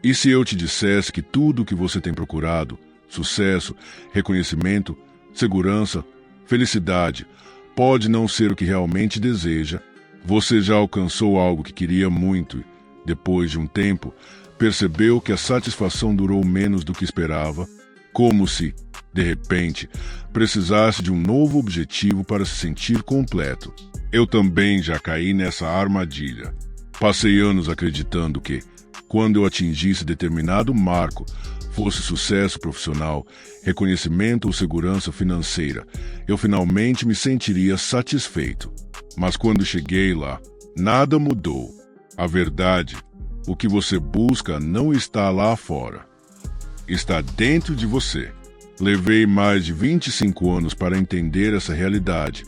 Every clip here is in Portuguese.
E se eu te dissesse que tudo o que você tem procurado, sucesso, reconhecimento, segurança, felicidade, pode não ser o que realmente deseja? Você já alcançou algo que queria muito e, depois de um tempo, percebeu que a satisfação durou menos do que esperava, como se, de repente, precisasse de um novo objetivo para se sentir completo. Eu também já caí nessa armadilha. Passei anos acreditando que, quando eu atingisse determinado marco, fosse sucesso profissional, reconhecimento ou segurança financeira, eu finalmente me sentiria satisfeito. Mas quando cheguei lá, nada mudou. A verdade, o que você busca não está lá fora. Está dentro de você. Levei mais de 25 anos para entender essa realidade,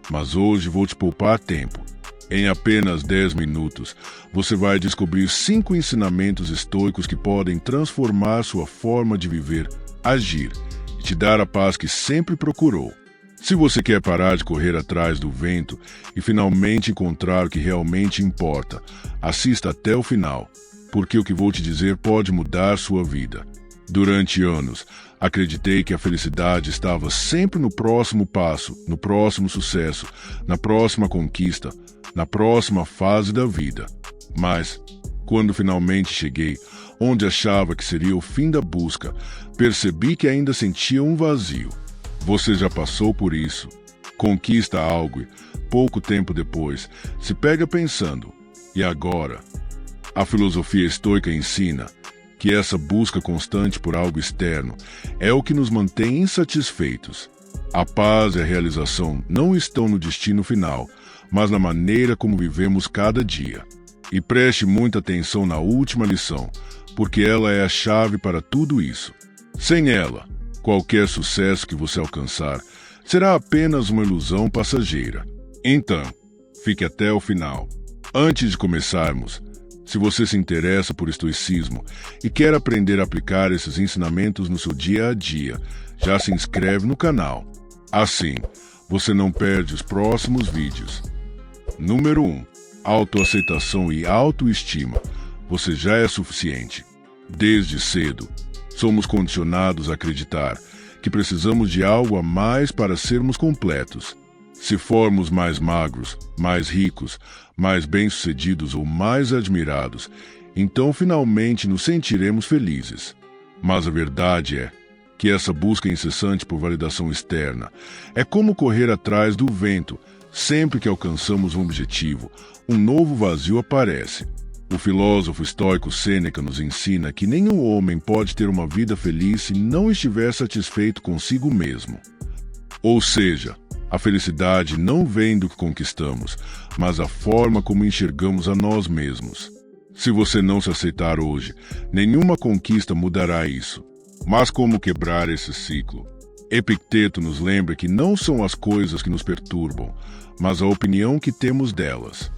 mas hoje vou te poupar tempo. Em apenas 10 minutos, você vai descobrir 5 ensinamentos estoicos que podem transformar sua forma de viver, agir e te dar a paz que sempre procurou. Se você quer parar de correr atrás do vento e finalmente encontrar o que realmente importa, assista até o final, porque o que vou te dizer pode mudar sua vida. Durante anos, acreditei que a felicidade estava sempre no próximo passo, no próximo sucesso, na próxima conquista, na próxima fase da vida. Mas, quando finalmente cheguei onde achava que seria o fim da busca, percebi que ainda sentia um vazio. Você já passou por isso? Conquista algo e, pouco tempo depois, se pega pensando, e agora? A filosofia estoica ensina que essa busca constante por algo externo é o que nos mantém insatisfeitos. A paz e a realização não estão no destino final, mas na maneira como vivemos cada dia. E preste muita atenção na última lição, porque ela é a chave para tudo isso. Sem ela, qualquer sucesso que você alcançar será apenas uma ilusão passageira. Então, fique até o final. Antes de começarmos, se você se interessa por estoicismo e quer aprender a aplicar esses ensinamentos no seu dia a dia, já se inscreve no canal. Assim, você não perde os próximos vídeos. Número 1. Autoaceitação e autoestima. Você já é suficiente. Desde cedo, somos condicionados a acreditar que precisamos de algo a mais para sermos completos. Se formos mais magros, mais ricos, mais bem-sucedidos ou mais admirados, então finalmente nos sentiremos felizes. Mas a verdade é que essa busca incessante por validação externa é como correr atrás do vento. Sempre que alcançamos um objetivo, um novo vazio aparece. O filósofo estoico Sêneca nos ensina que nenhum homem pode ter uma vida feliz se não estiver satisfeito consigo mesmo. Ou seja, a felicidade não vem do que conquistamos, mas a forma como enxergamos a nós mesmos. Se você não se aceitar hoje, nenhuma conquista mudará isso. Mas como quebrar esse ciclo? Epicteto nos lembra que não são as coisas que nos perturbam, mas a opinião que temos delas.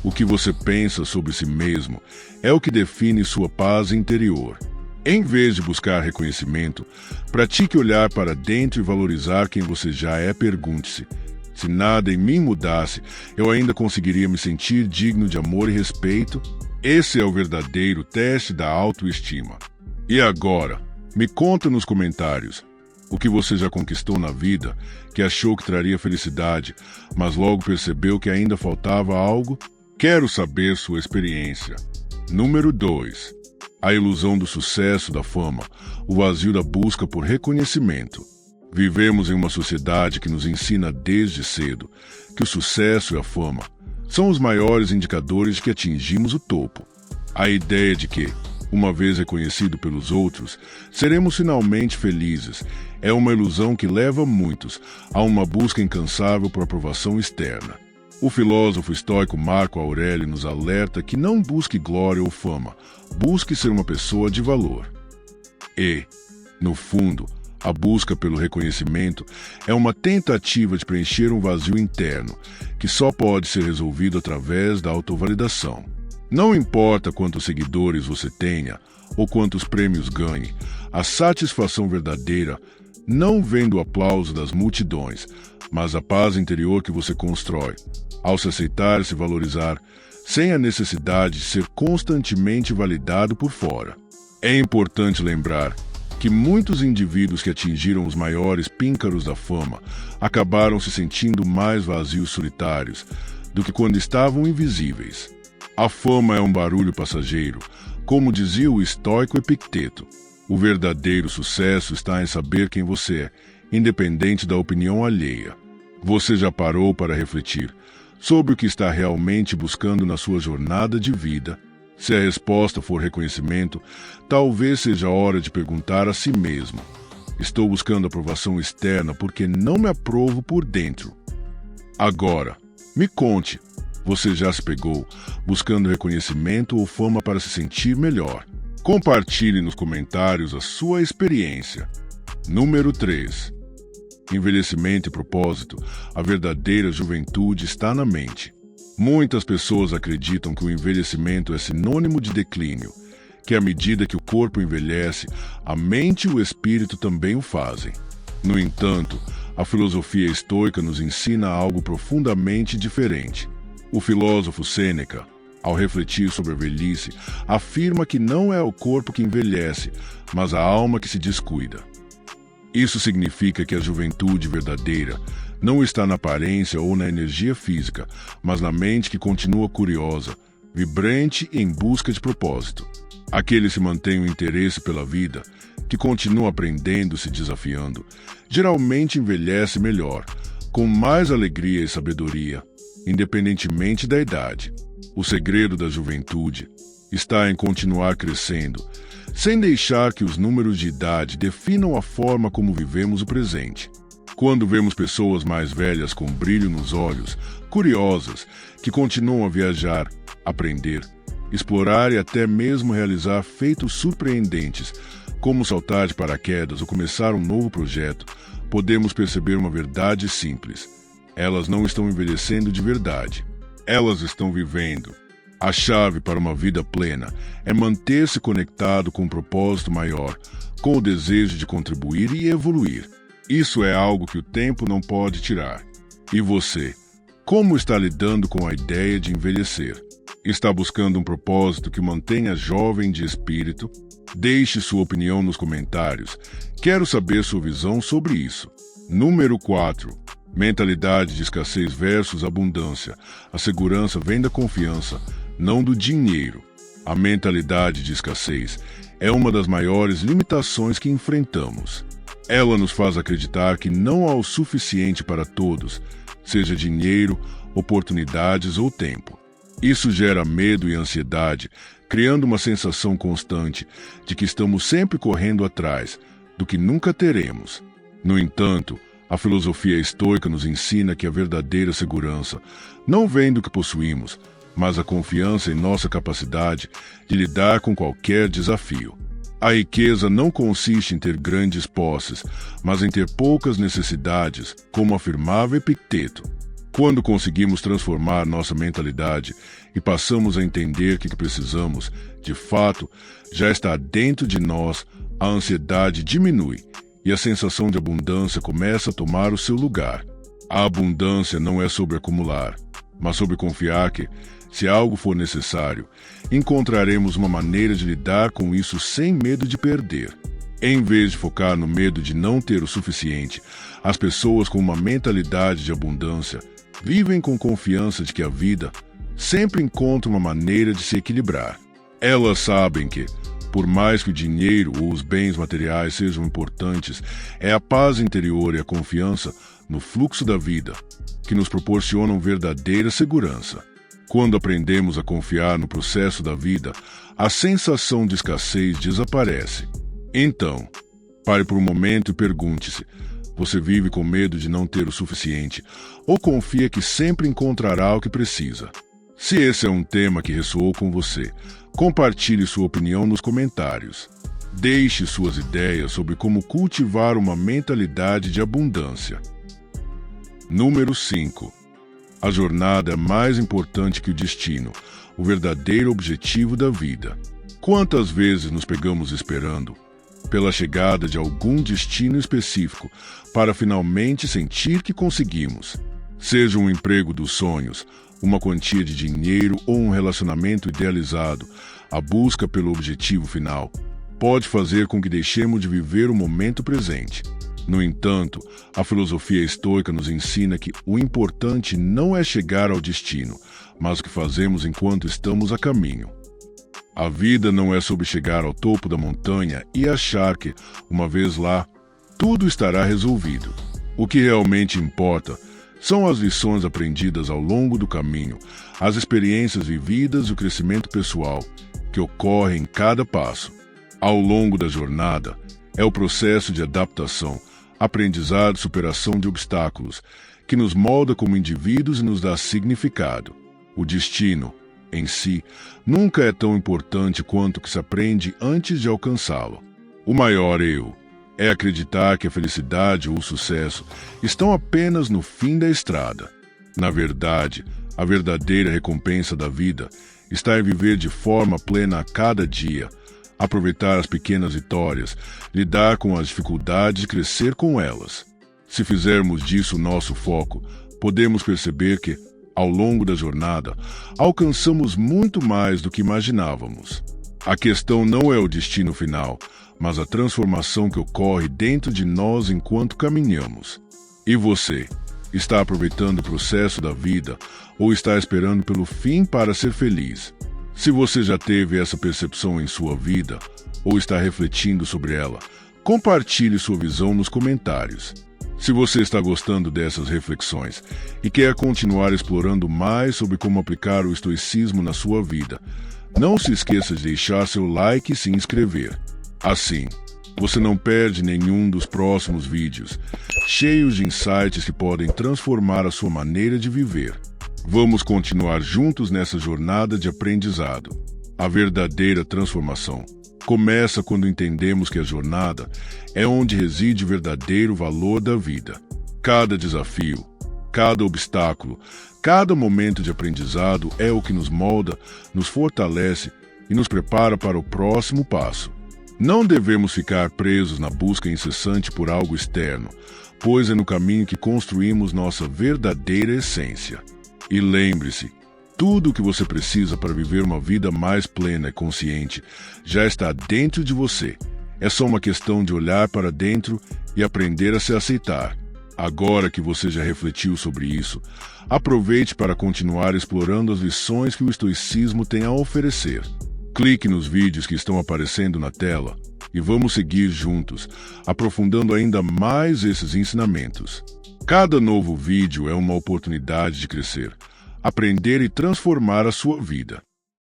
O que você pensa sobre si mesmo é o que define sua paz interior. Em vez de buscar reconhecimento, pratique olhar para dentro e valorizar quem você já é. Pergunte-se: se nada em mim mudasse, eu ainda conseguiria me sentir digno de amor e respeito? Esse é o verdadeiro teste da autoestima. E agora, me conta nos comentários o que você já conquistou na vida, que achou que traria felicidade, mas logo percebeu que ainda faltava algo? Quero saber sua experiência. Número 2. A ilusão do sucesso, da fama, o vazio da busca por reconhecimento. Vivemos em uma sociedade que nos ensina desde cedo que o sucesso e a fama são os maiores indicadores de que atingimos o topo. A ideia de que, uma vez reconhecido pelos outros, seremos finalmente felizes é uma ilusão que leva muitos a uma busca incansável por aprovação externa. O filósofo estoico Marco Aurélio nos alerta que não busque glória ou fama, busque ser uma pessoa de valor. E, no fundo, a busca pelo reconhecimento é uma tentativa de preencher um vazio interno, que só pode ser resolvido através da autovalidação. Não importa quantos seguidores você tenha ou quantos prêmios ganhe, a satisfação verdadeira não vem do aplauso das multidões, mas a paz interior que você constrói ao se aceitar e se valorizar, sem a necessidade de ser constantemente validado por fora. É importante lembrar que muitos indivíduos que atingiram os maiores píncaros da fama acabaram se sentindo mais vazios solitários do que quando estavam invisíveis. A fama é um barulho passageiro, como dizia o estoico Epicteto. O verdadeiro sucesso está em saber quem você é, independente da opinião alheia. Você já parou para refletir sobre o que está realmente buscando na sua jornada de vida? Se a resposta for reconhecimento, talvez seja hora de perguntar a si mesmo: estou buscando aprovação externa porque não me aprovo por dentro? Agora, me conte, você já se pegou buscando reconhecimento ou fama para se sentir melhor? Compartilhe nos comentários a sua experiência. Número 3. Envelhecimento e propósito. A verdadeira juventude está na mente. Muitas pessoas acreditam que o envelhecimento é sinônimo de declínio, que à medida que o corpo envelhece, a mente e o espírito também o fazem. No entanto, a filosofia estoica nos ensina algo profundamente diferente. O filósofo Sêneca, ao refletir sobre a velhice, afirma que não é o corpo que envelhece, mas a alma que se descuida. Isso significa que a juventude verdadeira não está na aparência ou na energia física, mas na mente que continua curiosa, vibrante e em busca de propósito. Aquele que mantém o interesse pela vida, que continua aprendendo e se desafiando, geralmente envelhece melhor, com mais alegria e sabedoria, independentemente da idade. O segredo da juventude está em continuar crescendo, sem deixar que os números de idade definam a forma como vivemos o presente. Quando vemos pessoas mais velhas com brilho nos olhos, curiosas, que continuam a viajar, aprender, explorar e até mesmo realizar feitos surpreendentes, como saltar de paraquedas ou começar um novo projeto, podemos perceber uma verdade simples: elas não estão envelhecendo de verdade. Elas estão vivendo. A chave para uma vida plena é manter-se conectado com um propósito maior, com o desejo de contribuir e evoluir. Isso é algo que o tempo não pode tirar. E você? Como está lidando com a ideia de envelhecer? Está buscando um propósito que o mantenha jovem de espírito? Deixe sua opinião nos comentários. Quero saber sua visão sobre isso. Número 4. Mentalidade de escassez versus abundância. A segurança vem da confiança, não do dinheiro. A mentalidade de escassez é uma das maiores limitações que enfrentamos. Ela nos faz acreditar que não há o suficiente para todos, seja dinheiro, oportunidades ou tempo. Isso gera medo e ansiedade, criando uma sensação constante de que estamos sempre correndo atrás do que nunca teremos. No entanto, a filosofia estoica nos ensina que a verdadeira segurança não vem do que possuímos, mas a confiança em nossa capacidade de lidar com qualquer desafio. A riqueza não consiste em ter grandes posses, mas em ter poucas necessidades, como afirmava Epicteto. Quando conseguimos transformar nossa mentalidade e passamos a entender que precisamos, de fato, já está dentro de nós, a ansiedade diminui e a sensação de abundância começa a tomar o seu lugar. A abundância não é sobre acumular, mas sobre confiar que, se algo for necessário, encontraremos uma maneira de lidar com isso sem medo de perder. Em vez de focar no medo de não ter o suficiente, as pessoas com uma mentalidade de abundância vivem com confiança de que a vida sempre encontra uma maneira de se equilibrar. Elas sabem que, por mais que o dinheiro ou os bens materiais sejam importantes, é a paz interior e a confiança no fluxo da vida que nos proporcionam verdadeira segurança. Quando aprendemos a confiar no processo da vida, a sensação de escassez desaparece. Então, pare por um momento e pergunte-se: você vive com medo de não ter o suficiente ou confia que sempre encontrará o que precisa? Se esse é um tema que ressoou com você, compartilhe sua opinião nos comentários. Deixe suas ideias sobre como cultivar uma mentalidade de abundância. Número 5. A jornada é mais importante que o destino, o verdadeiro objetivo da vida. Quantas vezes nos pegamos esperando pela chegada de algum destino específico para finalmente sentir que conseguimos? Seja um emprego dos sonhos, uma quantia de dinheiro ou um relacionamento idealizado, a busca pelo objetivo final, pode fazer com que deixemos de viver o momento presente. No entanto, a filosofia estoica nos ensina que o importante não é chegar ao destino, mas o que fazemos enquanto estamos a caminho. A vida não é sobre chegar ao topo da montanha e achar que, uma vez lá, tudo estará resolvido. O que realmente importa são as lições aprendidas ao longo do caminho, as experiências vividas e o crescimento pessoal que ocorre em cada passo. Ao longo da jornada, é o processo de adaptação, aprendizado e superação de obstáculos que nos molda como indivíduos e nos dá significado. O destino, em si, nunca é tão importante quanto o que se aprende antes de alcançá-lo. O maior erro é acreditar que a felicidade ou o sucesso estão apenas no fim da estrada. Na verdade, a verdadeira recompensa da vida está em viver de forma plena a cada dia, aproveitar as pequenas vitórias, lidar com as dificuldades e crescer com elas. Se fizermos disso nosso foco, podemos perceber que, ao longo da jornada, alcançamos muito mais do que imaginávamos. A questão não é o destino final, mas a transformação que ocorre dentro de nós enquanto caminhamos. E você, está aproveitando o processo da vida ou está esperando pelo fim para ser feliz? Se você já teve essa percepção em sua vida ou está refletindo sobre ela, compartilhe sua visão nos comentários. Se você está gostando dessas reflexões e quer continuar explorando mais sobre como aplicar o estoicismo na sua vida, não se esqueça de deixar seu like e se inscrever. Assim, você não perde nenhum dos próximos vídeos, cheios de insights que podem transformar a sua maneira de viver. Vamos continuar juntos nessa jornada de aprendizado. A verdadeira transformação começa quando entendemos que a jornada é onde reside o verdadeiro valor da vida. Cada desafio, cada obstáculo, cada momento de aprendizado é o que nos molda, nos fortalece e nos prepara para o próximo passo. Não devemos ficar presos na busca incessante por algo externo, pois é no caminho que construímos nossa verdadeira essência. E lembre-se, tudo o que você precisa para viver uma vida mais plena e consciente já está dentro de você. É só uma questão de olhar para dentro e aprender a se aceitar. Agora que você já refletiu sobre isso, aproveite para continuar explorando as lições que o estoicismo tem a oferecer. Clique nos vídeos que estão aparecendo na tela e vamos seguir juntos, aprofundando ainda mais esses ensinamentos. Cada novo vídeo é uma oportunidade de crescer, aprender e transformar a sua vida.